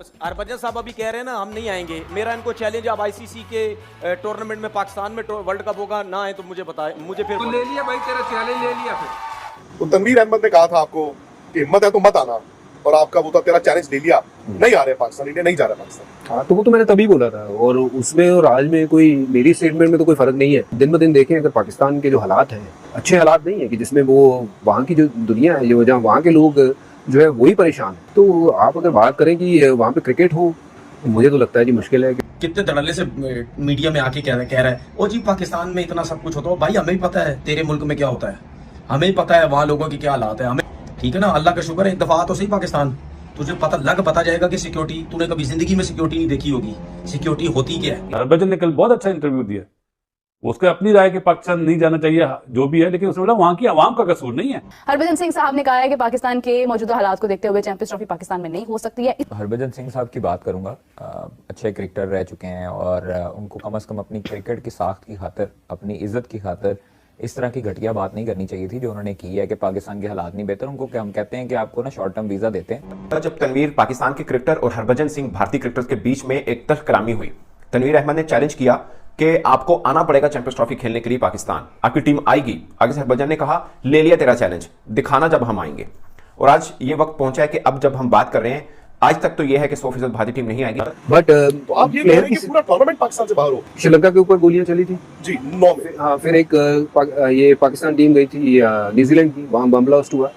हरभजन साहब अभी कह रहे हैं ना हम नहीं आएंगे, मेरा इनको चैलेंज, आप आईसीसी के टूर्नामेंट में पाकिस्तान में वर्ल्ड कप होगा ना आए तो मुझे बताए, मुझे फिर तो ले लिया भाई, तेरा चैलेंज ले लिया फिर। तो तनवीर अहमद ने कहा था आपको कि हिम्मत है तो मत आना, और आपका वो था तेरा चैलेंज ले लिया, नहीं आ रहे पाकिस्तान, इंडिया नहीं जा रहा पाकिस्तान। हाँ, तो वो तो मैंने तभी बोला था, और उसमें और आज में कोई मेरी स्टेटमेंट में तो कोई फर्क नहीं है। दिन ब दिन देखें अगर पाकिस्तान के जो हालात हैं अच्छे हालात नहीं है कि जिसमें वो वहाँ की जो दुनिया है, जो जहाँ वहाँ के लोग जो है वही परेशान है, तो आप अगर बात करें कि वहाँ पे क्रिकेट हो, मुझे तो लगता है जी मुश्किल है। कितने धड़ल्ले से मीडिया में आके कह रहा है ओ जी पाकिस्तान में इतना सब कुछ होता है। भाई हमें भी पता है तेरे मुल्क में क्या होता है, हमें ही पता है वहाँ लोगों की क्या हालात है, हमें ठीक है ना। अल्लाह का शुक्र है एक दफा तो सही पाकिस्तान, तुझे पता जाएगा कि सिक्योरिटी, तूने कभी जिंदगी में सिक्योरिटी नहीं देखी होगी, सिक्योरिटी होती क्या है। हरभजन ने कल बहुत अच्छा इंटरव्यू दिया, उसके अपनी राय के पाकिस्तान नहीं जाना चाहिए जो भी है, लेकिन उसने बोला वहाँ की आवाम का कसूर नहीं है। हरभजन सिंह साहब ने कहा है कि पाकिस्तान के मौजूदा हालात को देखते हुए चैंपियंस ट्रॉफी पाकिस्तान में नहीं हो सकती है। हरभजन सिंह साहब की बात करूंगा, अच्छे क्रिकेटर रह चुके हैं और उनको कम से कम अपनी क्रिकेट की साख्त की खातिर, अपनी इज्जत की खातिर इस तरह की घटिया बात नहीं करनी चाहिए थी जो उन्होंने की है कि पाकिस्तान के हालात नहीं बेहतर। उनको हम कहते हैं कि आपको ना शॉर्ट टर्म वीजा देते हैं। जब तनवीर पाकिस्तान के क्रिकेटर और हरभजन सिंह भारतीय क्रिकेटर्स के बीच में एक तल्ख कलामी हुई, तनवीर अहमद ने चैलेंज किया कि आपको आना पड़ेगा चैंपियंस ट्रॉफी खेलने के लिए पाकिस्तान, आपकी टीम आएगी। आगे से हरभजन ने कहा ले लिया तेरा चैलेंज, दिखाना जब हम आएंगे। और आज ये वक्त पहुंचा है कि अब जब हम बात कर रहे हैं, आज तक तो ये है कि 100% भारतीय टीम नहीं आएगी, बट तो आप ये कह रहे हैं कि पूरा टूर्नामेंट पाकिस्तान से बाहर हो। श्रीलंका के ऊपर गोलियां चली थी जी 9 में। हाँ, फिर एक ये पाकिस्तान टीम गई थी न्यूजीलैंड की, वहाँ बम ब्लास्ट हुआ।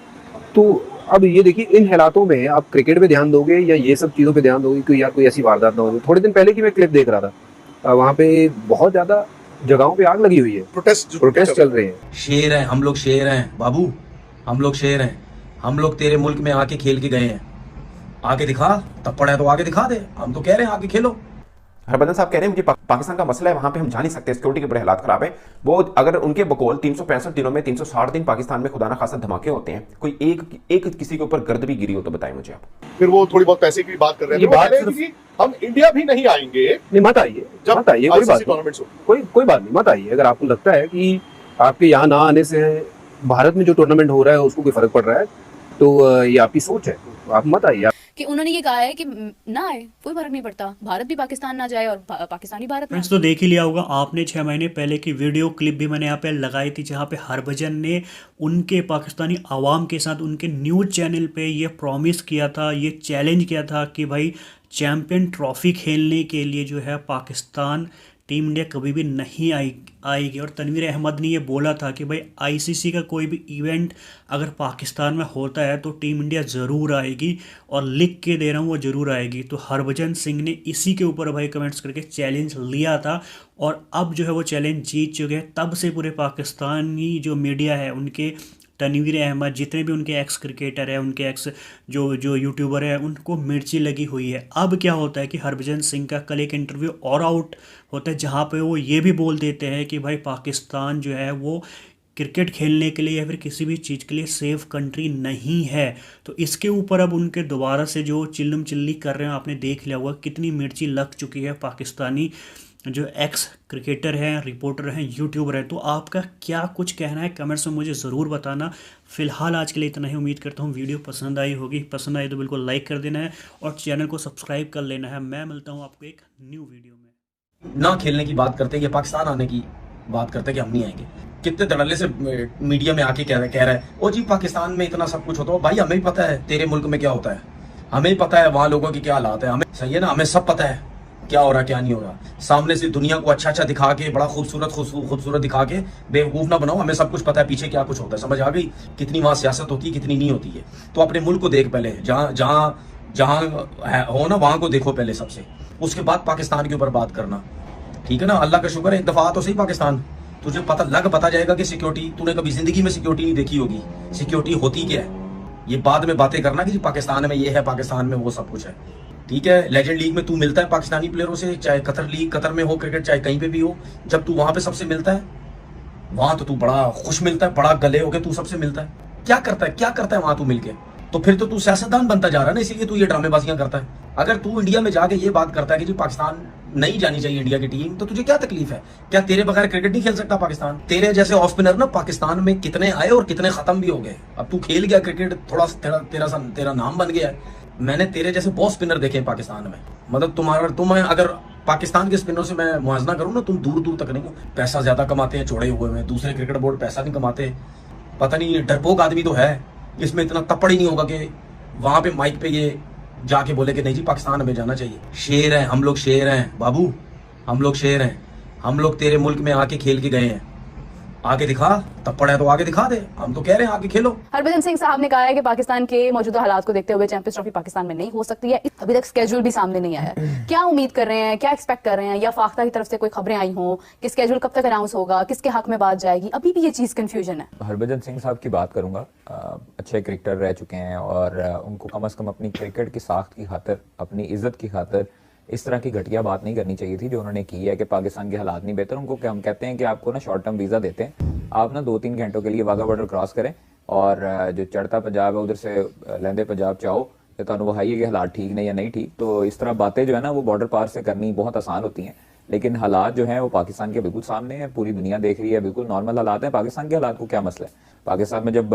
तो अब ये देखिए इन हालातों में आप क्रिकेट पे ध्यान दोगे या ये सब चीज़ों पे ध्यान दोगे कि यार कोई ऐसी वारदात ना हो। थोड़े दिन पहले की मैं क्लिप देख रहा था, वहाँ पे बहुत ज्यादा जगहों पे आग लगी हुई है, प्रोटेस्ट चल रहे हैं। शेर हैं हम लोग, शेर हैं बाबू, हम लोग शेर हैं। हम लोग तेरे मुल्क में आके खेल के गए हैं, आगे दिखा, तब पड़ा है तो आगे दिखा दे। हम तो कह रहे हैं आगे खेलो। हरभजन साहब कह रहे हैं मुझे पाकिस्तान का मसला है, वहां पे हम जा नहीं सकते, सिक्योरिटी के बड़े हालात खराब है। वो अगर उनके बकौल 365 दिनों में 360 दिन पाकिस्तान में खुदा ना खासा धमाके होते हैं, कोई एक किसी के ऊपर गर्द भी गिरी हो तो बताएं मुझे आप। फिर वो थोड़ी बहुत पैसे की बात कर रहे हैं, ये बात कि हम इंडिया भी नहीं आएंगे। नहीं, मत आइए, मत आइए, कोई बात नहीं, कोई बात नहीं, मत आइए। अगर आपको लगता है कि आपके यहाँ ना आने से भारत में जो टूर्नामेंट हो रहा है उसको कोई फर्क पड़ रहा है, तो ये आपकी सोच है, आप मत आइए। कि उन्होंने ये कहा है कि ना आए कोई फर्क नहीं पड़ता, भारत भी पाकिस्तान ना जाए और पाकिस्तानी भारत फ्रेंड्स तो देख ही लिया होगा आपने 6 महीने पहले की वीडियो क्लिप भी मैंने यहाँ पे लगाई थी, जहाँ पे हरभजन ने उनके पाकिस्तानी आवाम के साथ उनके न्यूज़ चैनल पे ये प्रॉमिस किया था, ये चैलेंज किया था कि भाई चैम्पियन ट्रॉफी खेलने के लिए जो है पाकिस्तान टीम इंडिया कभी भी नहीं आएगी। और तनवीर अहमद ने ये बोला था कि भाई आईसीसी का कोई भी इवेंट अगर पाकिस्तान में होता है तो टीम इंडिया ज़रूर आएगी, और लिख के दे रहा हूँ वो ज़रूर आएगी। तो हरभजन सिंह ने इसी के ऊपर भाई कमेंट्स करके चैलेंज लिया था, और अब जो है वो चैलेंज जीत चुके हैं। तब से पूरे पाकिस्तानी जो मीडिया है उनके तनवीर अहमद, जितने भी उनके एक्स क्रिकेटर हैं, उनके एक्स जो यूट्यूबर हैं, उनको मिर्ची लगी हुई है। अब क्या होता है कि हरभजन सिंह का कल एक इंटरव्यू और आउट होता है जहाँ पे वो ये भी बोल देते हैं कि भाई पाकिस्तान जो है वो क्रिकेट खेलने के लिए या फिर किसी भी चीज़ के लिए सेफ कंट्री नहीं है। तो इसके ऊपर अब उनके दोबारा से जो चिल्लम चिल्ली कर रहे हैं, आपने देख लिया होगा कितनी मिर्ची लग चुकी है पाकिस्तानी जो एक्स क्रिकेटर हैं, रिपोर्टर हैं, यूट्यूबर हैं। तो आपका क्या कुछ कहना है कमेंट्स में मुझे ज़रूर बताना। फिलहाल आज के लिए इतना ही, उम्मीद करता हूँ वीडियो पसंद आई होगी। पसंद आई तो बिल्कुल लाइक कर देना है और चैनल को सब्सक्राइब कर लेना है। मैं मिलता हूँ आपको एक न्यू वीडियो में। ना खेलने की बात करते हैं, पाकिस्तान आने की बात करते हैं कि हम नहीं आएंगे। कितने धड़ल्ले से मीडिया में आके कह रहा है ओ जी पाकिस्तान में इतना सब कुछ होता है। भाई हमें भी पता है तेरे मुल्क में क्या होता है, हमें ही पता है वहाँ लोगों की क्या हालात है, हमें सही है ना, हमें सब पता है क्या हो रहा है क्या नहीं हो रहा। सामने से दुनिया को अच्छा दिखा के, बड़ा खूबसूरत दिखा के बेवकूफ ना बनाओ, हमें सब कुछ पता है पीछे क्या कुछ होता है। समझ आ गई कितनी वहां सियासत होती है, कितनी नहीं होती है। तो अपने मुल्क को देख पहले, जहां हो ना वहां को देखो पहले सबसे, उसके बाद पाकिस्तान के ऊपर बात करना, ठीक है ना। अल्लाह का शुक्र है एक दफा तो सही पाकिस्तान, तुझे पता जाएगा कि सिक्योरिटी, तूने कभी जिंदगी में सिक्योरिटी नहीं देखी होगी, सिक्योरिटी होती क्या है। ये बाद में बातें करना कि पाकिस्तान में ये है, पाकिस्तान में वो सब कुछ है, ठीक है। लेजेंड लीग में तू मिलता है पाकिस्तानी प्लेयरों से, चाहे कतर में हो क्रिकेट, चाहे कहीं पे भी हो। जब तू वहां पे सबसे मिलता है, वहां तो तू बड़ा खुश मिलता है, बड़ा गले होके तू सबसे मिलता है। क्या करता है वहां तू मिलके? तो फिर तो तू सियासतदान बनता जा रहा है ना, इसीलिए तू ये ड्रामेबाजियां करता है। अगर तू इंडिया में जाके ये बात करता है कि जी पाकिस्तान नहीं जानी चाहिए इंडिया की टीम, तो तुझे क्या तकलीफ है? क्या तेरे बगैर क्रिकेट नहीं खेल सकता पाकिस्तान? तेरे जैसे ऑफ स्पिनर ना पाकिस्तान में कितने आए और कितने खत्म भी हो गए। अब तू खेल गया क्रिकेट, थोड़ा तेरा नाम बन गया है, मैंने तेरे जैसे बहुत स्पिनर देखे हैं पाकिस्तान में। मतलब तुम अगर पाकिस्तान के स्पिनर से मैं मुआवजा करूं ना, तुम दूर दूर तक नहीं हो। पैसा ज्यादा कमाते हैं चौड़े हुए में, दूसरे क्रिकेट बोर्ड पैसा नहीं कमाते। पता नहीं डरपोक आदमी तो है, इसमें इतना तपड़ ही नहीं होगा कि वहां पे माइक पे ये जाके बोले कि नहीं जी पाकिस्तान हमें जाना चाहिए। शेर हैं हम लोग, शेर हैं बाबू, हम लोग शेर हैं। हम लोग तेरे मुल्क में आके खेल के गए हैं, आगे दिखा। तप्पड़ है तो आगे दिखा दे, हम तो कह रहे हैं आगे खेलो। हरभजन सिंह साहब ने कहा है कि पाकिस्तान के मौजूदा हालात को देखते हुए चैंपियंस ट्रॉफी पाकिस्तान में नहीं हो सकती है। अभी तक स्केड्यूल भी सामने नहीं आया है। क्या उम्मीद कर रहे हैं, क्या एक्सपेक्ट कर रहे हैं, या फाख्ता की तरफ से कोई खबरें आई हों कि स्केड्यूल कब तक अनाउंस होगा, किसके हक में बात जाएगी? अभी भी ये चीज कंफ्यूजन है। हरभजन सिंह साहब की बात करूंगा। अच्छे क्रिकेटर रह चुके हैं और उनको कम से कम अपनी क्रिकेट की साख्त की खातिर, अपनी इज्जत की खातिर इस तरह की घटिया बात नहीं करनी चाहिए थी जो उन्होंने की है कि पाकिस्तान के हालात नहीं बेहतर। उनको हम कहते हैं कि आपको ना शॉर्ट टर्म वीज़ा देते हैं, आप ना 2-3 घंटों के लिए वाघा बॉर्डर क्रॉस करें और जो चढ़ता पंजाब है उधर से लहंदे पंजाब चाहो तो तुहानू वहाइए कि हालात ठीक ने या नहीं ठीक। तो इस तरह बातें जो है ना वो बॉर्डर पार से करनी बहुत आसान होती हैं, लेकिन हालात जो हैं वो पाकिस्तान के बिल्कुल सामने हैं, पूरी दुनिया देख रही है, बिल्कुल नॉर्मल हालात हैं। पाकिस्तान के हालात को क्या मसला है? पाकिस्तान में जब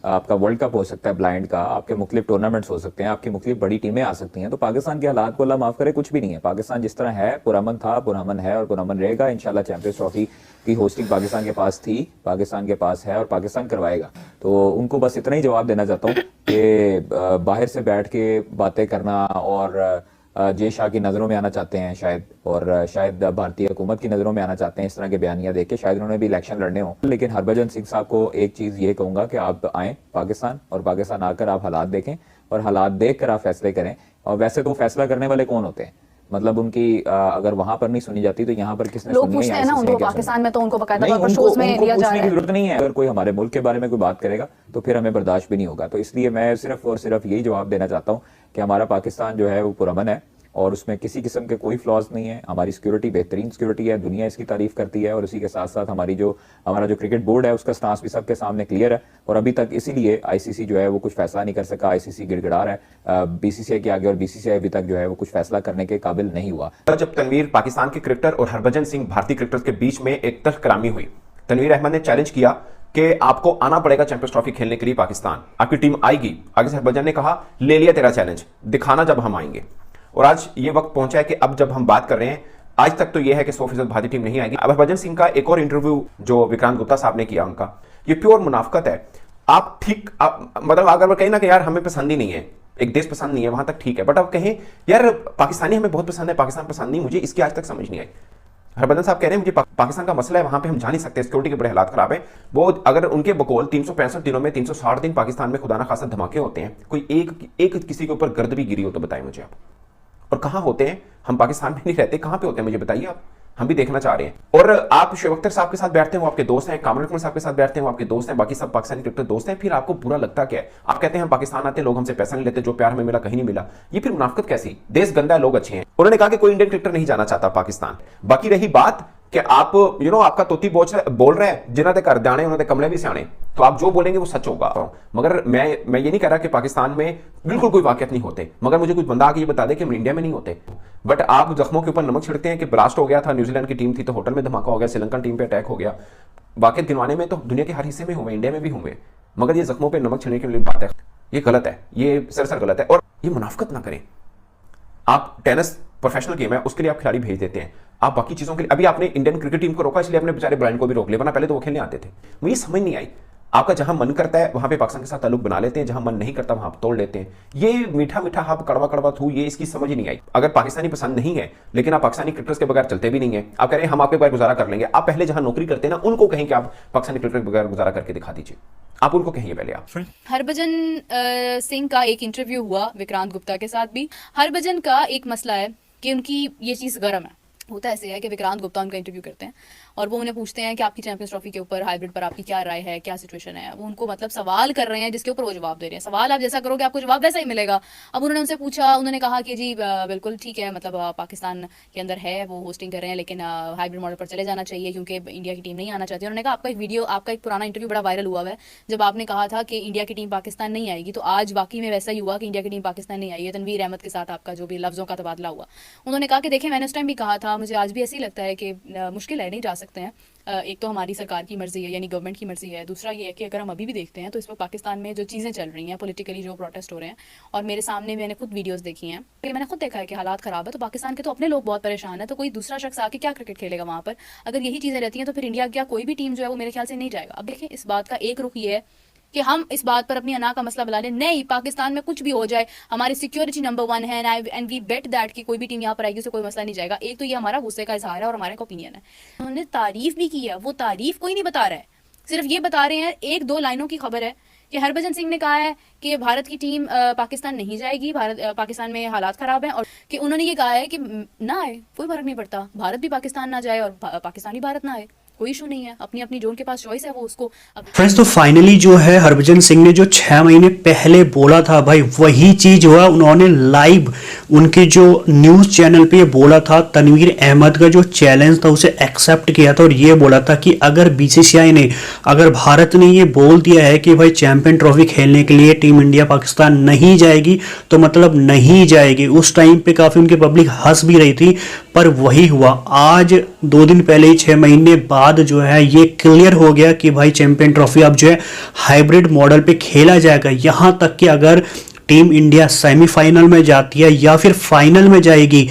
आपका वर्ल्ड कप हो सकता है ब्लाइंड का, आपके मुख्तलिफ टूर्नामेंट्स हो सकते हैं, आपकी मुख्तलिफ बड़ी टीमें आ सकती हैं, तो पाकिस्तान के हालात को अल्लाह माफ करे कुछ भी नहीं है। पाकिस्तान जिस तरह है पुरअमन था, पुरअमन है और पुरअमन रहेगा। इंशाल्लाह चैंपियंस ट्रॉफी की होस्टिंग पाकिस्तान के पास थी, पाकिस्तान के पास है और पाकिस्तान करवाएगा। तो उनको बस इतना ही जवाब देना चाहता हूँ कि बाहर से बैठ के बातें करना और जे शाह की नज़रों में आना चाहते हैं शायद, और शायद भारतीय हुकूमत की नज़रों में आना चाहते हैं इस तरह के बयानियां देख के, शायद उन्होंने भी इलेक्शन लड़ने हों। लेकिन हरभजन सिंह साहब को एक चीज़ ये कहूँगा कि आप आएँ पाकिस्तान, और पाकिस्तान आकर आप हालात देखें और हालात देख कर आप फैसले करें। और वैसे तो फैसला करने वाले कौन होते हैं? मतलब उनकी अगर वहां पर नहीं सुनी जाती तो यहाँ पर किसने लोग सुननी पूछते हैं ना उनको, पाकिस्तान में तो उनको बकायदा नहीं, तौर पर शोज में उनको लिया जा पूछने रहा की है। जरूरत नहीं है। अगर कोई हमारे मुल्क के बारे में कोई बात करेगा तो फिर हमें बर्दाश्त भी नहीं होगा। तो इसलिए मैं सिर्फ और सिर्फ यही जवाब देना चाहता हूँ कि हमारा पाकिस्तान जो है वो पुरअमन है और उसमें किसी किस्म के कोई फ्लॉज नहीं है। हमारी सिक्योरिटी बेहतरीन सिक्योरिटी है, दुनिया इसकी तारीफ करती है, और उसी के साथ साथ हमारा जो क्रिकेट बोर्ड है उसका स्टांस भी सबके सामने क्लियर है। और अभी तक इसीलिए आईसीसी जो है वो कुछ फैसला नहीं कर सका। आईसीसी गिड़गिड़ा रहा है बीसीसीआई के आगे, और बीसीसीआई अभी तक जो है वो कुछ फैसला करने के काबिल नहीं हुआ। जब तनवीर पाकिस्तान के क्रिकेटर और हरभजन सिंह भारतीय क्रिकेटर्स के बीच में एक तल्ख कलामी हुई, तनवीर अहमद ने चैलेंज किया कि आपको आना पड़ेगा चैंपियंस ट्रॉफी खेलने के लिए पाकिस्तान, आपकी टीम आएगी। आगे से हरभजन ने कहा ले लिया तेरा चैलेंज, दिखाना जब हम आएंगे। और आज ये वक्त पहुंचा है कि अब जब हम बात कर रहे हैं, आज तक तो यह है कि 100% भारतीय टीम नहीं आएगी। अब हरभजन सिंह का एक और इंटरव्यू जो विक्रांत गुप्ता साहब ने किया, उनका ये प्योर मुनाफकत है। मतलब अगर वो कहें ना कि यार हमें पसंद ही नहीं है, एक देश पसंद नहीं है, वहां तक ठीक है, बट अब कहें यार पाकिस्तानी हमें बहुत पसंद है, पाकिस्तान पसंद नहीं, मुझे इसकी आज तक समझ नहीं आई। हरभजन साहब कह रहे हैं मुझे पाकिस्तान का मसला है, वहां पे हम जा नहीं सकते, सिक्योरिटी के बड़े हालात खराब है। वो अगर उनके बकौल 365 दिनों में 360 दिन पाकिस्तान में खुदा ना खासा धमाके होते हैं, कोई एक किसी के ऊपर गर्द भी गिरी हो तो बताएं मुझे आप। और कहां होते हैं? हम पाकिस्तान में नहीं रहते, कहां पे होते हैं मुझे बताइए आप, हम भी देखना चाह रहे हैं। और आप शोएब अख्तर साहब के साथ बैठते हैं, वो आपके दोस्त हैं, कामरान अकमल साहब के साथ बैठते हैं, वो आपके दोस्त हैं, बाकी सब पाकिस्तानी क्रिकेटर दोस्त हैं, फिर आपको बुरा लगता क्या है? आप कहते हैं हम पाकिस्तान आते हैं, लोग हमसे पैसा नहीं लेते, जो प्यार हमें मिला कहीं नहीं मिला। ये फिर मुनाफिकत कैसी? देश गंदा है, लोग अच्छे हैं। उन्होंने कहा कि कोई इंडियन क्रिकेटर नहीं जाना चाहता पाकिस्तान। बाकी रही बात कि आप आपका तोती बोल रहा है, जिन्होंने घर दाने उन्होंने कमले भी सियाने, तो आप जो बोलेंगे वो सच होगा। मगर मैं ये नहीं कह रहा कि पाकिस्तान में बिल्कुल कोई वाकयात नहीं होते, मगर मुझे कुछ बंदा आके ये बता दे कि हम इंडिया में नहीं होते। बट आप जख्मों के ऊपर नमक छिड़कते हैं कि ब्लास्ट हो गया था, न्यूजीलैंड की टीम थी तो होटल में धमाका हो गया, श्रीलंकन टीम पे अटैक हो गया। वाकयात गिनवाने में तो दुनिया के हर हिस्से में हुए, इंडिया में भी हुए, मगर ये जख्मों पर नमक छिड़कने की बात है, ये गलत है, ये सरासर गलत है। और ये मुनाफिकत ना करें। आप टेनिस प्रोफेशनल गेम है, उसके लिए आप खिलाड़ी भेज देते हैं, आप बाकी चीजों के लिए अभी आपने इंडियन क्रिकेट टीम को रोका, इसलिए अपने बेचारे ब्रायन को भी रोक लिया, वरना पहले तो वो खेलने आते थे। मुझे समझ नहीं आई, आपका जहां मन करता है वहां पे पाकिस्तान के साथ ताल्लुक बना लेते हैं, जहां मन नहीं करता वहां तोड़ लेते हैं। ये मीठा मीठा हाथ कड़वा कड़वा थू, ये इसकी समझ ही नहीं आई। अगर पाकिस्तानी पसंद नहीं है, लेकिन आप पाकिस्तानी क्रिकेटर्स के बगैर चलते भी नहीं है, आप कह रहे हैं हम आपके बगैर गुजारा कर लेंगे, आप पहले जहां नौकरी करते हैं ना उनको कहें कि आप पाकिस्तानी क्रिकेटर के बगैर गुजारा करके दिखा दीजिए, आप उनको कहिए पहले आप। हरभजन सिंह का एक इंटरव्यू हुआ विक्रांत गुप्ता के साथ भी। हरभजन का एक मसला है कि उनकी ये चीज़ गर्म है। होता ऐसे है कि विक्रांत गुप्ता उनका इंटरव्यू करते हैं और वो उन्हें पूछते हैं कि आपकी चैंपियंस ट्रॉफी के ऊपर हाइब्रिड पर आपकी क्या राय है, क्या सिचुएशन है। वो उनको मतलब सवाल कर रहे हैं जिसके ऊपर वो जवाब दे रहे हैं। सवाल आप जैसा करोगे आपको जवाब वैसा ही मिलेगा। अब उन्होंने उनसे पूछा, उन्होंने कहा कि जी बिल्कुल ठीक है, मतलब पाकिस्तान के अंदर है, वो होस्टिंग कर रहे हैं, लेकिन हाइब्रिड मॉडल पर चले जाना चाहिए क्योंकि इंडिया की टीम नहीं आना चाहती। उन्होंने कहा आपका एक वीडियो, आपका एक पुराना इंटरव्यू बड़ा वायरल हुआ है जब आपने कहा था कि इंडिया की टीम पाकिस्तान नहीं आएगी, तो आज वाकई में वैसा ही हुआ कि इंडिया की टीम पाकिस्तान नहीं आई है। तनवीर अहमद के साथ आपका जो भी लफ्जों का तबादला हुआ, उन्होंने कहा कि देखें मैंने उस टाइम भी कहा था मुझे आज भी ऐसे ही लगता है कि मुश्किल है, नहीं जा सकते हैं। एक तो हमारी सरकार की मर्जी है, यानी गवर्नमेंट की मर्जी है। दूसरा ये है कि अगर हम अभी भी देखते हैं तो इस वक्त पाकिस्तान में जो चीज़ें चल रही हैं, पॉलिटिकली जो प्रोटेस्ट हो रहे हैं, और मेरे सामने मैंने खुद वीडियोस देखी हैं, मैंने खुद देखा है कि हालात ख़राब है। तो पाकिस्तान के तो अपने लोग बहुत परेशान है, तो कोई दूसरा शख्स आके क्या क्रिकेट खेलेगा वहाँ पर? अगर यही चीज़ें रहती हैं तो फिर इंडिया क्या कोई भी टीम जो है वो मेरे ख्याल से नहीं जाएगा। अब देखें, इस बात का एक रुख ये है कि हम इस बात पर अपनी अना का मसला बुला लें, नहीं पाकिस्तान में कुछ भी हो जाए, हमारी सिक्योरिटी नंबर 1 है एंड वी बेट दैट कि कोई भी टीम यहाँ पर आएगी उसे कोई मसला नहीं जाएगा। एक तो ये हमारा गुस्से का इजहार है और हमारा एक ओपिनियन है। उन्होंने तारीफ भी की है, वो तारीफ कोई नहीं बता रहा है, सिर्फ ये बता रहे हैं, 1-2 लाइनों की खबर है कि हरभजन सिंह ने कहा है कि भारत की टीम पाकिस्तान नहीं जाएगी, पाकिस्तान में हालात ख़राब हैं, और कि उन्होंने ये कहा है कि ना आए, कोई फर्क नहीं पड़ता, भारत भी पाकिस्तान ना जाए और पाकिस्तान भी भारत ना आए, कोई इशू नहीं है। अपनी अपनी जो उनके पास चॉइस है वो उसको। फ्रेंड्स, तो फाइनली जो है हरभजन सिंह ने जो 6 महीने पहले बोला था भाई, वही चीज हुआ। उन्होंने लाइव उनके जो न्यूज चैनल पे बोला था, तनवीर अहमद का जो चैलेंज था उसे एक्सेप्ट किया था और ये बोला था कि अगर बीसीसीआई ने, अगर भारत ने ये बोल दिया है कि भाई चैंपियन ट्रॉफी खेलने के लिए टीम इंडिया पाकिस्तान नहीं जाएगी तो मतलब नहीं जाएगी। उस टाइम पे काफी उनकी पब्लिक हंस भी रही थी, पर वही हुआ। आज 2 दिन पहले ही 6 महीने बाद जो है ये क्लियर हो गया कि भाई चैंपियन ट्रॉफी अब जो है हाइब्रिड मॉडल पे खेला जाएगा। यहां तक कि अगर टीम इंडिया सेमीफाइनल में जाती है या फिर फाइनल में जाएगी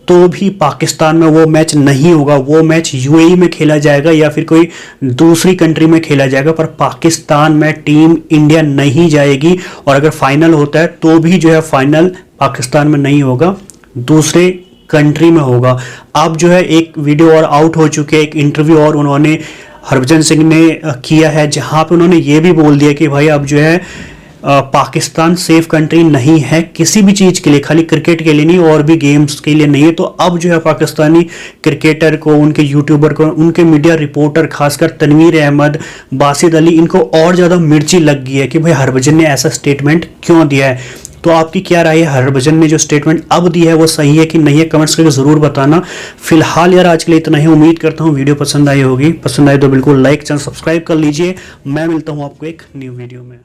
तो भी पाकिस्तान में वो मैच नहीं होगा, वो मैच यूएई में खेला जाएगा या फिर कोई दूसरी कंट्री में खेला जाएगा, पर पाकिस्तान में टीम इंडिया नहीं जाएगी। और अगर फाइनल होता है तो भी जो है फाइनल पाकिस्तान में नहीं होगा, दूसरे कंट्री में होगा। अब जो है एक वीडियो और आउट हो चुकी है, एक इंटरव्यू और उन्होंने हरभजन सिंह ने किया है, जहां पे उन्होंने ये भी बोल दिया कि भाई अब जो है पाकिस्तान सेफ कंट्री नहीं है किसी भी चीज़ के लिए, खाली क्रिकेट के लिए नहीं और भी गेम्स के लिए नहीं है। तो अब जो है पाकिस्तानी क्रिकेटर को, उनके यूट्यूबर को, उनके मीडिया रिपोर्टर खासकर तनवीर अहमद, बासित अली, इनको और ज़्यादा मिर्ची लग गई है कि भाई हरभजन ने ऐसा स्टेटमेंट क्यों दिया है। तो आपकी क्या राय है, हरभजन ने जो स्टेटमेंट अब दी है वो सही है कि नहीं है? कमेंट्स करके ज़रूर बताना। फिलहाल यार आज के लिए इतना ही। उम्मीद करता हूँ वीडियो पसंद आई होगी। पसंद आए तो बिल्कुल लाइक, चैनल सब्सक्राइब कर लीजिए। मैं मिलता हूँ आपको एक न्यू वीडियो में।